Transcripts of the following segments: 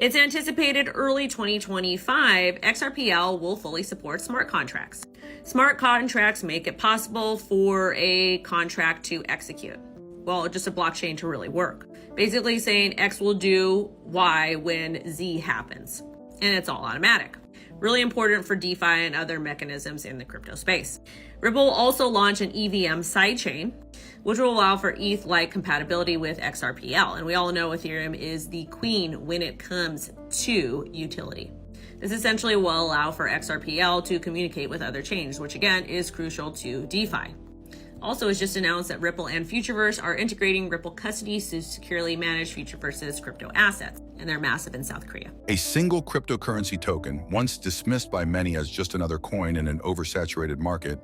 It's anticipated early 2025, XRPL will fully support smart contracts. Smart contracts make it possible for a contract to execute. Well, just a blockchain to really work. Basically saying X will do Y when Z happens. And it's all automatic. Really important for DeFi and other mechanisms in the crypto space. Ripple will also launch an EVM sidechain, which will allow for ETH-like compatibility with XRPL. And we all know Ethereum is the queen when it comes to utility. This essentially will allow for XRPL to communicate with other chains, which again is crucial to DeFi. Also, it's just announced that Ripple and Futureverse are integrating Ripple custody to securely manage Futureverse's crypto assets, and they're massive in South Korea. A single cryptocurrency token, once dismissed by many as just another coin in an oversaturated market,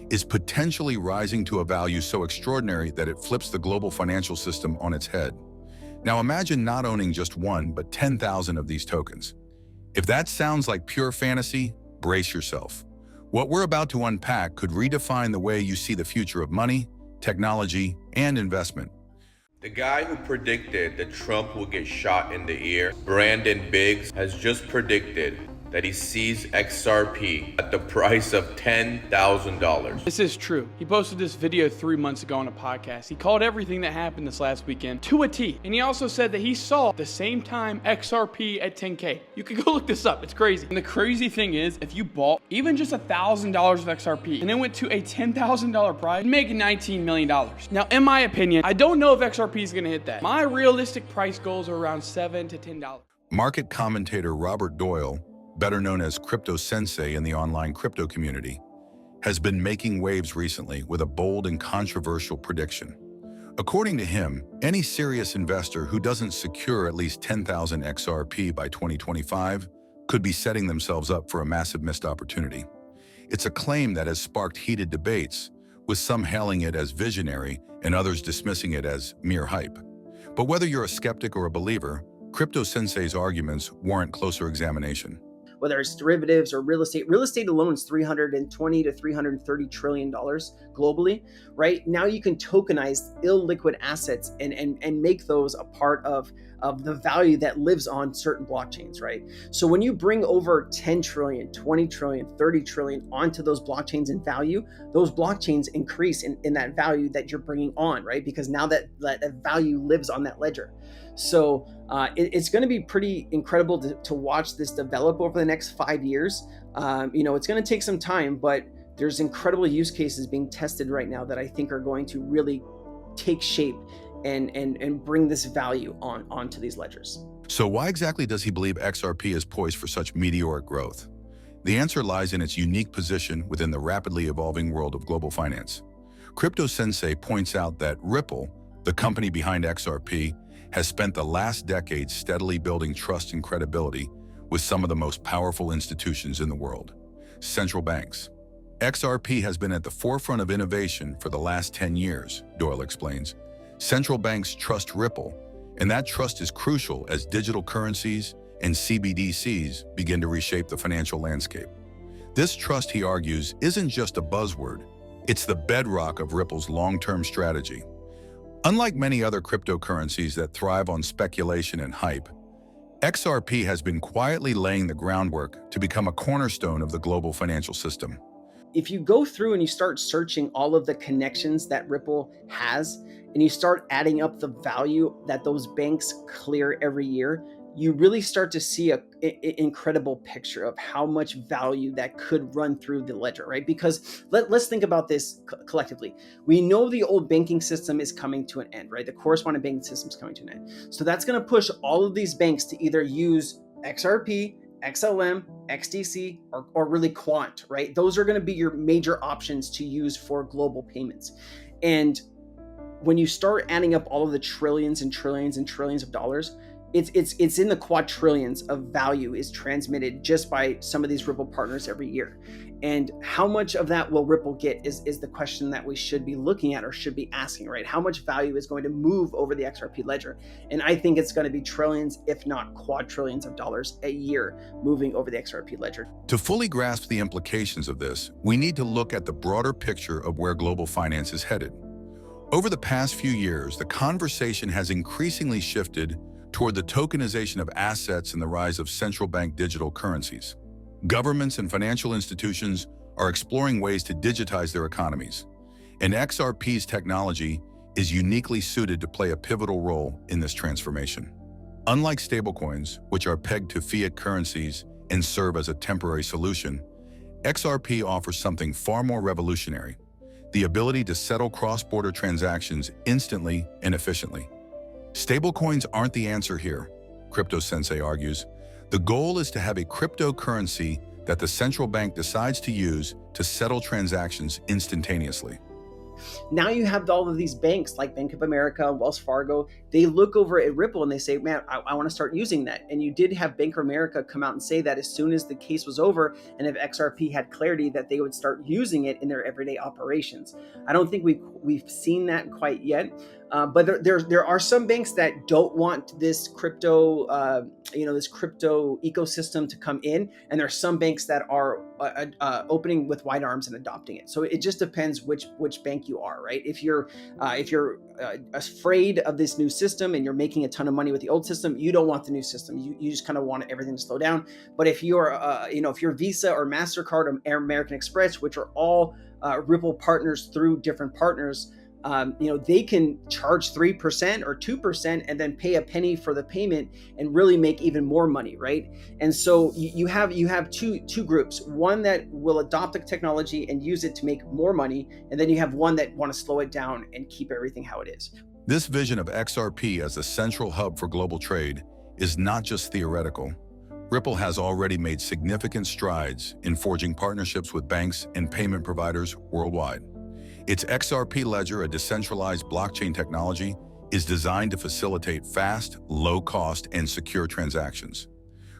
is potentially rising to a value so extraordinary that it flips the global financial system on its head. Now imagine not owning just one, but 10,000 of these tokens. If that sounds like pure fantasy, brace yourself. What we're about to unpack could redefine the way you see the future of money, technology, and investment. The guy who predicted that Trump will get shot in the ear, Brandon Biggs, has just predicted that he sees XRP at the price of $10,000. This is true. He posted this video 3 months ago on a podcast. He called everything that happened this last weekend to a T. And he also said that he saw the same time XRP at 10K. You can go look this up. It's crazy. And the crazy thing is, if you bought even just $1,000 of XRP and then went to a $10,000 price, you'd make $19 million. Now, in my opinion, I don't know if XRP is going to hit that. My realistic price goals are around $7 to $10. Market commentator Robert Doyle, better known as Crypto Sensei in the online crypto community, has been making waves recently with a bold and controversial prediction. According to him, any serious investor who doesn't secure at least 10,000 XRP by 2025 could be setting themselves up for a massive missed opportunity. It's a claim that has sparked heated debates, with some hailing it as visionary and others dismissing it as mere hype. But whether you're a skeptic or a believer, Crypto Sensei's arguments warrant closer examination. Whether it's derivatives or real estate alone is $320 to $330 trillion globally, right? Now you can tokenize illiquid assets and make those a part of the value that lives on certain blockchains, right? So when you bring over 10 trillion, 20 trillion, 30 trillion onto those blockchains in value, those blockchains increase in that value that you're bringing on, right? Because now that value lives on that ledger. So it's going to be pretty incredible to watch this develop over the next 5 years. It's going to take some time, but there's incredible use cases being tested right now that I think are going to really take shape and bring this value onto these ledgers. So why exactly does he believe XRP is poised for such meteoric growth? The answer lies in its unique position within the rapidly evolving world of global finance. Crypto Sensei points out that Ripple, the company behind XRP, has spent the last decade steadily building trust and credibility with some of the most powerful institutions in the world, central banks. XRP has been at the forefront of innovation for the last 10 years, Doyle explains. Central banks trust Ripple, and that trust is crucial as digital currencies and CBDCs begin to reshape the financial landscape. This trust, he argues, isn't just a buzzword, it's the bedrock of Ripple's long-term strategy. Unlike many other cryptocurrencies that thrive on speculation and hype, XRP has been quietly laying the groundwork to become a cornerstone of the global financial system. If you go through and you start searching all of the connections that Ripple has, and you start adding up the value that those banks clear every year, you really start to see an incredible picture of how much value that could run through the ledger, right? Because let's think about this collectively. We know the old banking system is coming to an end, right? The correspondent banking system is coming to an end. So that's going to push all of these banks to either use XRP, XLM, XDC, or really Quant, right? Those are going to be your major options to use for global payments. And when you start adding up all of the trillions and trillions and trillions of dollars, it's in the quadrillions of value is transmitted just by some of these Ripple partners every year. And how much of that will Ripple get is the question that we should be looking at or should be asking, right? How much value is going to move over the XRP ledger? And I think it's going to be trillions, if not quadrillions of dollars a year moving over the XRP ledger. To fully grasp the implications of this, we need to look at the broader picture of where global finance is headed. Over the past few years, the conversation has increasingly shifted toward the tokenization of assets and the rise of central bank digital currencies. Governments and financial institutions are exploring ways to digitize their economies, and XRP's technology is uniquely suited to play a pivotal role in this transformation. Unlike stablecoins, which are pegged to fiat currencies and serve as a temporary solution, XRP offers something far more revolutionary: the ability to settle cross-border transactions instantly and efficiently. Stablecoins aren't the answer here, Crypto Sensei argues. The goal is to have a cryptocurrency that the central bank decides to use to settle transactions instantaneously. Now you have all of these banks like Bank of America, Wells Fargo. They look over at Ripple and they say, man, I want to start using that. And you did have Bank of America come out and say that as soon as the case was over and if XRP had clarity, that they would start using it in their everyday operations. I don't think we've seen that quite yet. But there are some banks that don't want this crypto, this crypto ecosystem to come in, and there are some banks that are opening with wide arms and adopting it. So it just depends which bank you are, right? If you're afraid of this new system and you're making a ton of money with the old system, you don't want the new system. You just kind of want everything to slow down. But if you're if you're Visa or MasterCard or American Express, which are all Ripple partners through different partners, they can charge 3% or 2% and then pay a penny for the payment and really make even more money, right? And so you have two groups: one that will adopt the technology and use it to make more money, and then you have one that want to slow it down and keep everything how it is. This vision of XRP as a central hub for global trade is not just theoretical. Ripple has already made significant strides in forging partnerships with banks and payment providers worldwide. Its XRP ledger, a decentralized blockchain technology, is designed to facilitate fast, low-cost, and secure transactions.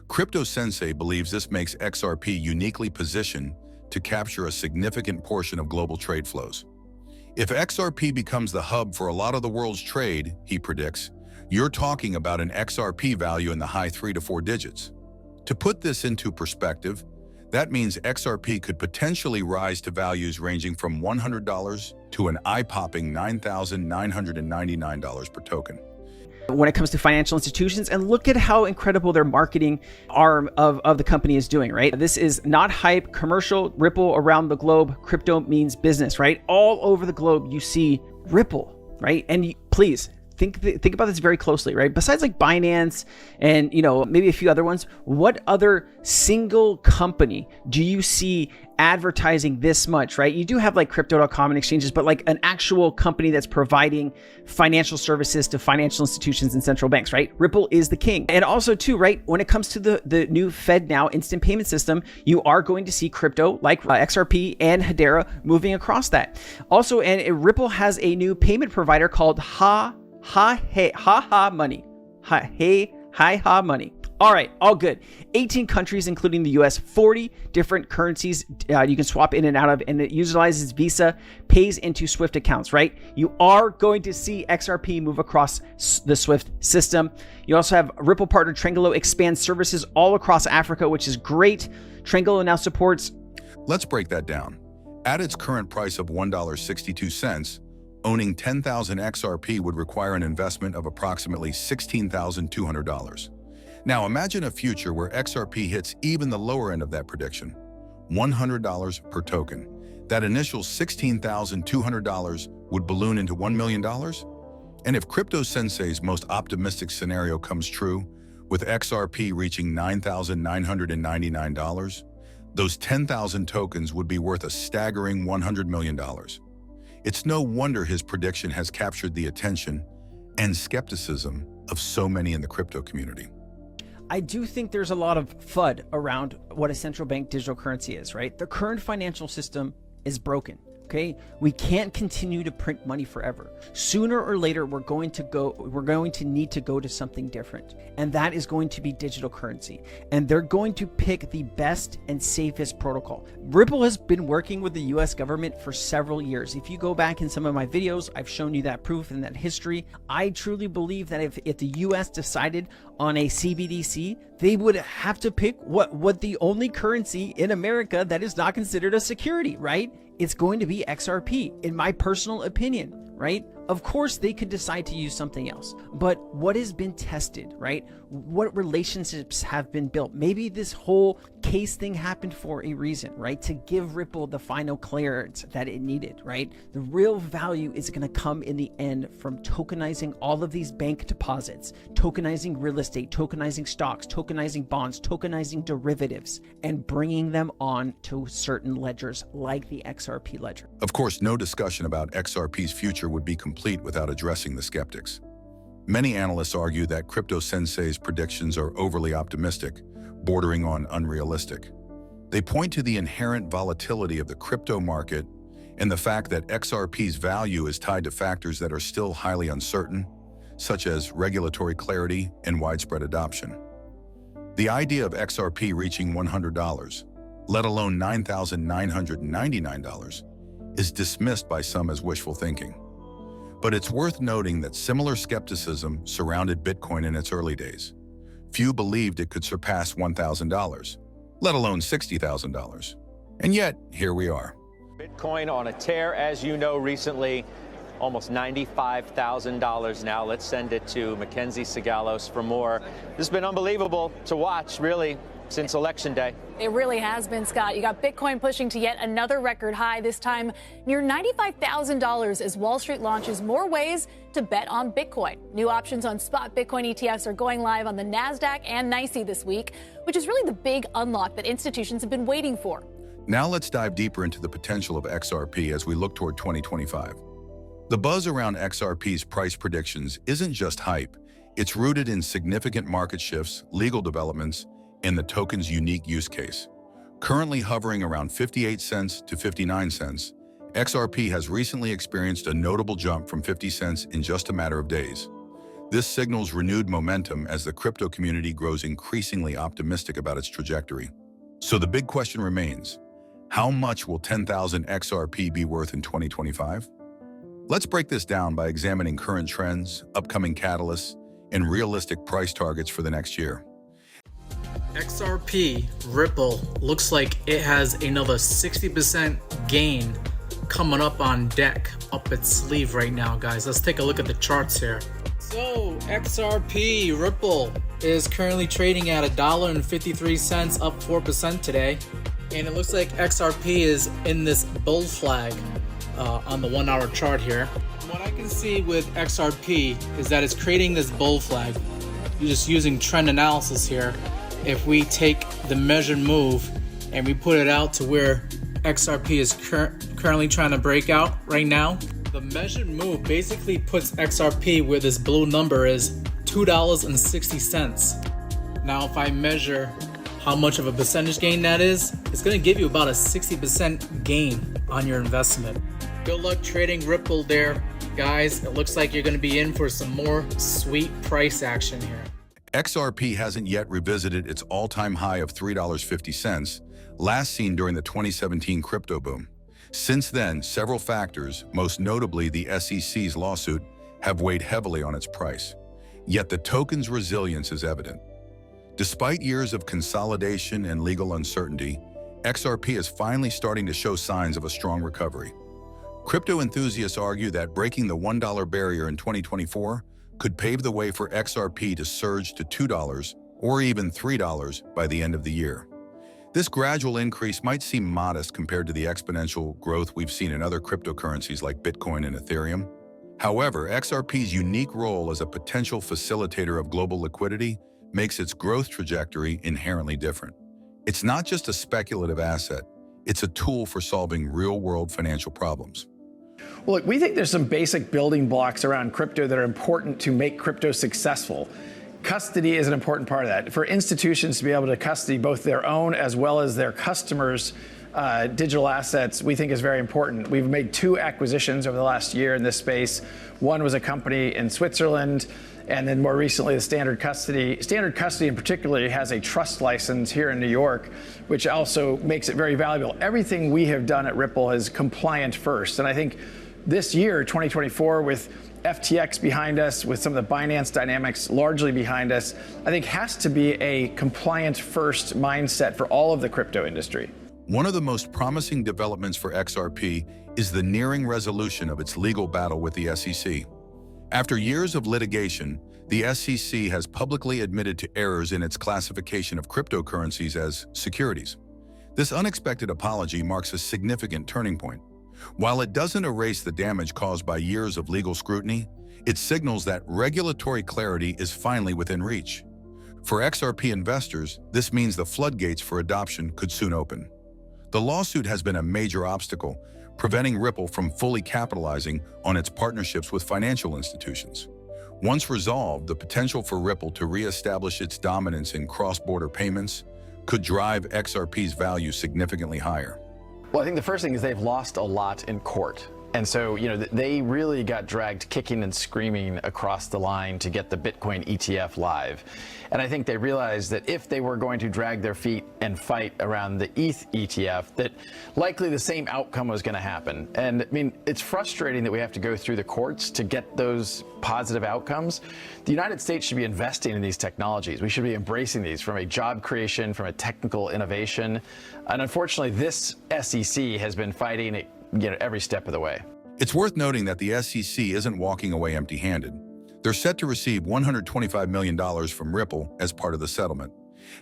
Crypto Sensei believes this makes XRP uniquely positioned to capture a significant portion of global trade flows. If XRP becomes the hub for a lot of the world's trade, he predicts, you're talking about an XRP value in the high 3 to 4 digits. To put this into perspective, that means XRP could potentially rise to values ranging from $100 to an eye-popping $9,999 per token. When it comes to financial institutions, and look at how incredible their marketing arm of the company is doing, right? This is not hype, commercial, Ripple around the globe. Crypto means business, right? All over the globe, you see Ripple, right? And please, think about this very closely, right? Besides like Binance and, maybe a few other ones, what other single company do you see advertising this much, right? You do have like crypto.com and exchanges, but like an actual company that's providing financial services to financial institutions and central banks, right? Ripple is the king. And also too, right, when it comes to the new FedNow instant payment system, you are going to see crypto like XRP and Hedera moving across that. Also, and Ripple has a new payment provider called Ha Money. Money. All right, all good. 18 countries, including the US, 40 different currencies you can swap in and out of, and it utilizes Visa, pays into SWIFT accounts, right? You are going to see XRP move across the SWIFT system. You also have Ripple partner Trangolo expand services all across Africa, which is great. Trangolo now supports... Let's break that down. At its current price of $1.62, owning 10,000 XRP would require an investment of approximately $16,200. Now imagine a future where XRP hits even the lower end of that prediction, $100 per token. That initial $16,200 would balloon into $1 million? And if Crypto Sensei's most optimistic scenario comes true, with XRP reaching $9,999, those 10,000 tokens would be worth a staggering $100 million. It's no wonder his prediction has captured the attention and skepticism of so many in the crypto community. I do think there's a lot of FUD around what a central bank digital currency is, right? The current financial system is broken. Okay, we can't continue to print money forever. Sooner or later, we're going to need to go to something different. And that is going to be digital currency. And they're going to pick the best and safest protocol. Ripple has been working with the US government for several years. If you go back in some of my videos, I've shown you that proof and that history. I truly believe that if the US decided on a CBDC, they would have to pick what the only currency in America that is not considered a security, right? It's going to be XRP, in my personal opinion, right? Of course, they could decide to use something else, but what has been tested, right? What relationships have been built? Maybe this whole case thing happened for a reason, right? To give Ripple the final clearance that it needed, right? The real value is going to come in the end from tokenizing all of these bank deposits, tokenizing real estate, tokenizing stocks, tokenizing bonds, tokenizing derivatives, and bringing them on to certain ledgers like the XRP ledger. Of course, no discussion about XRP's future would be complete without addressing the skeptics. Many analysts argue that Crypto Sensei's predictions are overly optimistic, bordering on unrealistic. They point to the inherent volatility of the crypto market and the fact that XRP's value is tied to factors that are still highly uncertain, such as regulatory clarity and widespread adoption. The idea of XRP reaching $100, let alone $9,999, is dismissed by some as wishful thinking. But it's worth noting that similar skepticism surrounded Bitcoin in its early days. Few believed it could surpass $1,000, let alone $60,000. And yet, here we are. Bitcoin on a tear, as you know, recently, almost $95,000 now. Let's send it to Mackenzie Sigalos for more. This has been unbelievable to watch, really, since Election Day. It really has been, Scott. You got Bitcoin pushing to yet another record high, this time near $95,000 as Wall Street launches more ways to bet on Bitcoin. New options on spot Bitcoin ETFs are going live on the NASDAQ and NYSE this week, which is really the big unlock that institutions have been waiting for. Now let's dive deeper into the potential of XRP as we look toward 2025. The buzz around XRP's price predictions isn't just hype. It's rooted in significant market shifts, legal developments, and the token's unique use case. Currently hovering around 58 cents to 59 cents, XRP has recently experienced a notable jump from 50 cents in just a matter of days. This signals renewed momentum as the crypto community grows increasingly optimistic about its trajectory. So the big question remains, how much will 10,000 XRP be worth in 2025? Let's break this down by examining current trends, upcoming catalysts, and realistic price targets for the next year. XRP Ripple looks like it has another 60% gain coming up on deck, up its sleeve right now, guys. Let's take a look at the charts here. So XRP Ripple is currently trading at $1.53, up 4% today. And it looks like XRP is in this bull flag on the 1 hour chart here. What I can see with XRP is that it's creating this bull flag. You're just using trend analysis here. If we take the measured move and we put it out to where XRP is currently trying to break out right now, the measured move basically puts XRP where this blue number is $2.60. Now, if I measure how much of a percentage gain that is, it's going to give you about a 60% gain on your investment. Good luck trading Ripple there, guys. It looks like you're going to be in for some more sweet price action here. XRP hasn't yet revisited its all-time high of $3.50, last seen during the 2017 crypto boom. Since then, several factors, most notably the SEC's lawsuit, have weighed heavily on its price. Yet the token's resilience is evident. Despite years of consolidation and legal uncertainty, XRP is finally starting to show signs of a strong recovery. Crypto enthusiasts argue that breaking the $1 barrier in 2024 could pave the way for XRP to surge to $2 or even $3 by the end of the year. This gradual increase might seem modest compared to the exponential growth we've seen in other cryptocurrencies like Bitcoin and Ethereum. However, XRP's unique role as a potential facilitator of global liquidity makes its growth trajectory inherently different. It's not just a speculative asset, it's a tool for solving real-world financial problems. Well, look, we think there's some basic building blocks around crypto that are important to make crypto successful. Custody is an important part of that. For institutions to be able to custody both their own as well as their customers' digital assets, we think is very important. We've made 2 acquisitions over the last year in this space. One was a company in Switzerland, and then more recently, the Standard Custody. Standard Custody in particular has a trust license here in New York, which also makes it very valuable. Everything we have done at Ripple is compliant first. And I think this year, 2024, with FTX behind us, with some of the Binance dynamics largely behind us, I think has to be a compliant first mindset for all of the crypto industry. One of the most promising developments for XRP is the nearing resolution of its legal battle with the SEC. After years of litigation, the SEC has publicly admitted to errors in its classification of cryptocurrencies as securities. This unexpected apology marks a significant turning point. While it doesn't erase the damage caused by years of legal scrutiny, it signals that regulatory clarity is finally within reach. For XRP investors, this means the floodgates for adoption could soon open. The lawsuit has been a major obstacle, preventing Ripple from fully capitalizing on its partnerships with financial institutions. Once resolved, the potential for Ripple to reestablish its dominance in cross-border payments could drive XRP's value significantly higher. Well, I think the first thing is they've lost a lot in court. And so, they really got dragged kicking and screaming across the line to get the Bitcoin ETF live. And I think they realized that if they were going to drag their feet and fight around the ETH ETF, that likely the same outcome was going to happen. And I mean, it's frustrating that we have to go through the courts to get those positive outcomes. The United States should be investing in these technologies. We should be embracing these from a job creation, from a technical innovation. And unfortunately, this SEC has been fighting it every step of the way. It's worth noting that the SEC isn't walking away empty-handed. They're set to receive $125 million from Ripple as part of the settlement.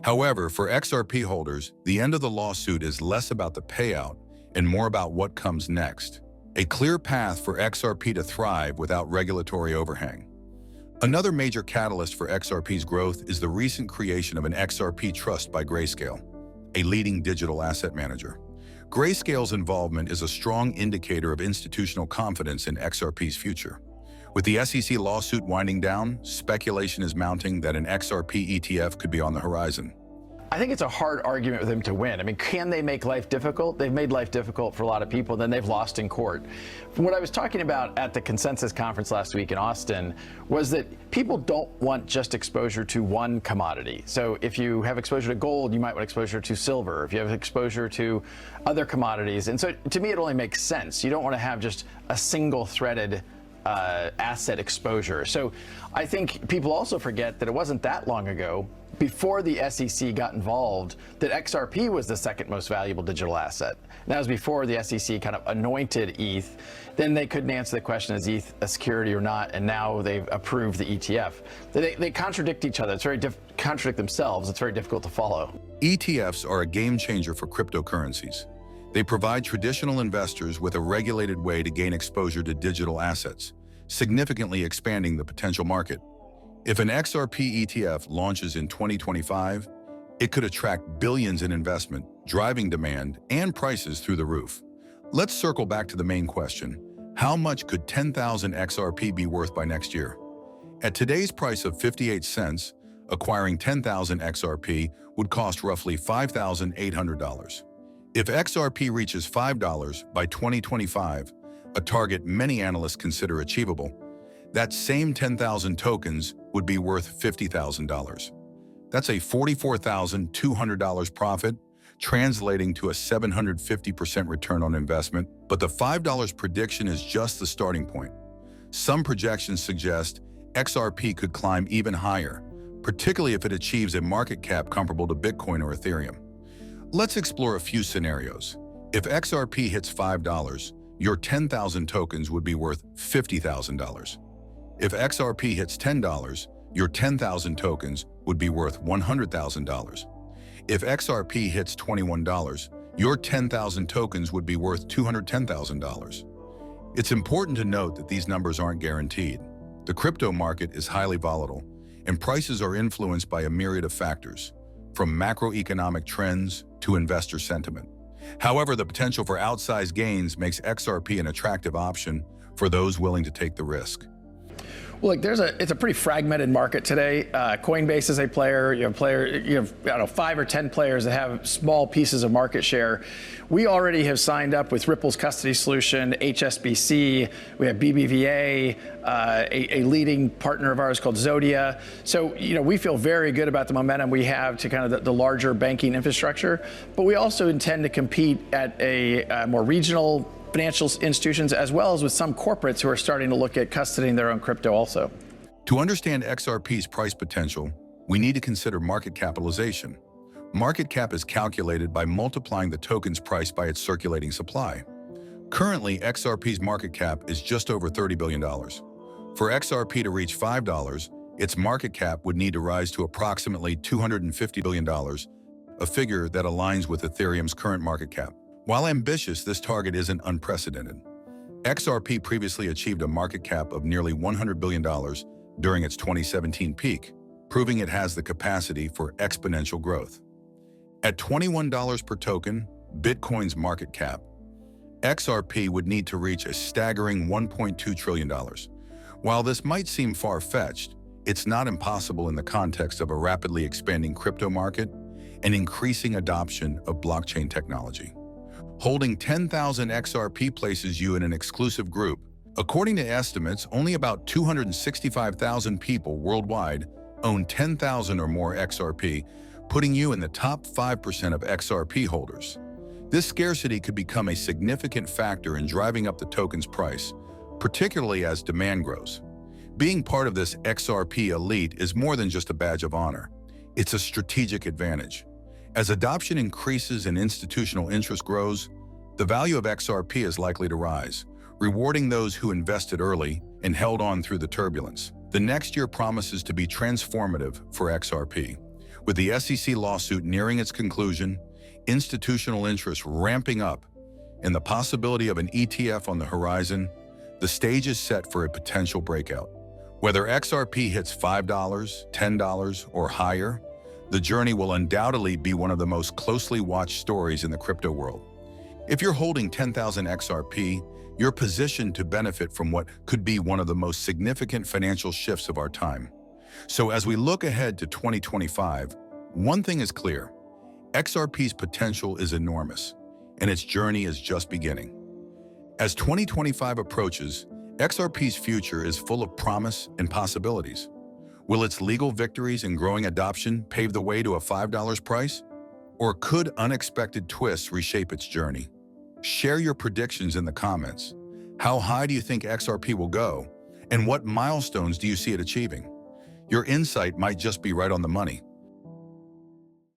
However, for XRP holders, the end of the lawsuit is less about the payout and more about what comes next. A clear path for XRP to thrive without regulatory overhang. Another major catalyst for XRP's growth is the recent creation of an XRP trust by Grayscale, a leading digital asset manager. Grayscale's involvement is a strong indicator of institutional confidence in XRP's future. With the SEC lawsuit winding down, speculation is mounting that an XRP ETF could be on the horizon. I think it's a hard argument for them to win. I mean, can they make life difficult? They've made life difficult for a lot of people, then they've lost in court. From what I was talking about at the Consensus Conference last week in Austin was that people don't want just exposure to one commodity. So if you have exposure to gold, you might want exposure to silver. If you have exposure to other commodities. And so to me, it only makes sense. You don't want to have just a single threaded asset exposure. So I think people also forget that it wasn't that long ago, before the SEC got involved, that XRP was the second most valuable digital asset. And that was before the SEC kind of anointed ETH. Then they couldn't answer the question, is ETH a security or not? And now they've approved the ETF. They contradict each other. It's very contradict themselves. It's very difficult to follow. ETFs are a game changer for cryptocurrencies. They provide traditional investors with a regulated way to gain exposure to digital assets, significantly expanding the potential market. If an XRP ETF launches in 2025, it could attract billions in investment, driving demand and prices through the roof. Let's circle back to the main question. How much could 10,000 XRP be worth by next year? At today's price of 58 cents, acquiring 10,000 XRP would cost roughly $5,800. If XRP reaches $5 by 2025, a target many analysts consider achievable, that same 10,000 tokens would be worth $50,000. That's a $44,200 profit, translating to a 750% return on investment. But the $5 prediction is just the starting point. Some projections suggest XRP could climb even higher, particularly if it achieves a market cap comparable to Bitcoin or Ethereum. Let's explore a few scenarios. If XRP hits $5, your 10,000 tokens would be worth $50,000. If XRP hits $10, your 10,000 tokens would be worth $100,000. If XRP hits $21, your 10,000 tokens would be worth $210,000. It's important to note that these numbers aren't guaranteed. The crypto market is highly volatile, and prices are influenced by a myriad of factors, from macroeconomic trends to investor sentiment. However, the potential for outsized gains makes XRP an attractive option for those willing to take the risk. Well, look, it's a pretty fragmented market today. Coinbase is a player. You have I don't know, 5 or 10 players that have small pieces of market share. We already have signed up with Ripple's custody solution, HSBC. We have BBVA, a leading partner of ours called Zodia. So, we feel very good about the momentum we have to kind of the larger banking infrastructure. But we also intend to compete at a more regional financial institutions, as well as with some corporates who are starting to look at custodying their own crypto also. To understand XRP's price potential, we need to consider market capitalization. Market cap is calculated by multiplying the token's price by its circulating supply. Currently, XRP's market cap is just over $30 billion. For XRP to reach $5, its market cap would need to rise to approximately $250 billion, a figure that aligns with Ethereum's current market cap. While ambitious, this target isn't unprecedented. XRP previously achieved a market cap of nearly $100 billion during its 2017 peak, proving it has the capacity for exponential growth. At $21 per token, Bitcoin's market cap, XRP would need to reach a staggering $1.2 trillion. While this might seem far-fetched, it's not impossible in the context of a rapidly expanding crypto market and increasing adoption of blockchain technology. Holding 10,000 XRP places you in an exclusive group. According to estimates, only about 265,000 people worldwide own 10,000 or more XRP, putting you in the top 5% of XRP holders. This scarcity could become a significant factor in driving up the token's price, particularly as demand grows. Being part of this XRP elite is more than just a badge of honor. It's a strategic advantage. As adoption increases and institutional interest grows, the value of XRP is likely to rise, rewarding those who invested early and held on through the turbulence. The next year promises to be transformative for XRP. With the SEC lawsuit nearing its conclusion, institutional interest ramping up, and the possibility of an ETF on the horizon, the stage is set for a potential breakout. Whether XRP hits $5, $10, or higher, the journey will undoubtedly be one of the most closely watched stories in the crypto world. If you're holding 10,000 XRP, you're positioned to benefit from what could be one of the most significant financial shifts of our time. So as we look ahead to 2025, one thing is clear: XRP's potential is enormous, and its journey is just beginning. As 2025 approaches, XRP's future is full of promise and possibilities. Will its legal victories and growing adoption pave the way to a $5 price? Or could unexpected twists reshape its journey? Share your predictions in the comments. How high do you think XRP will go? And what milestones do you see it achieving? Your insight might just be right on the money.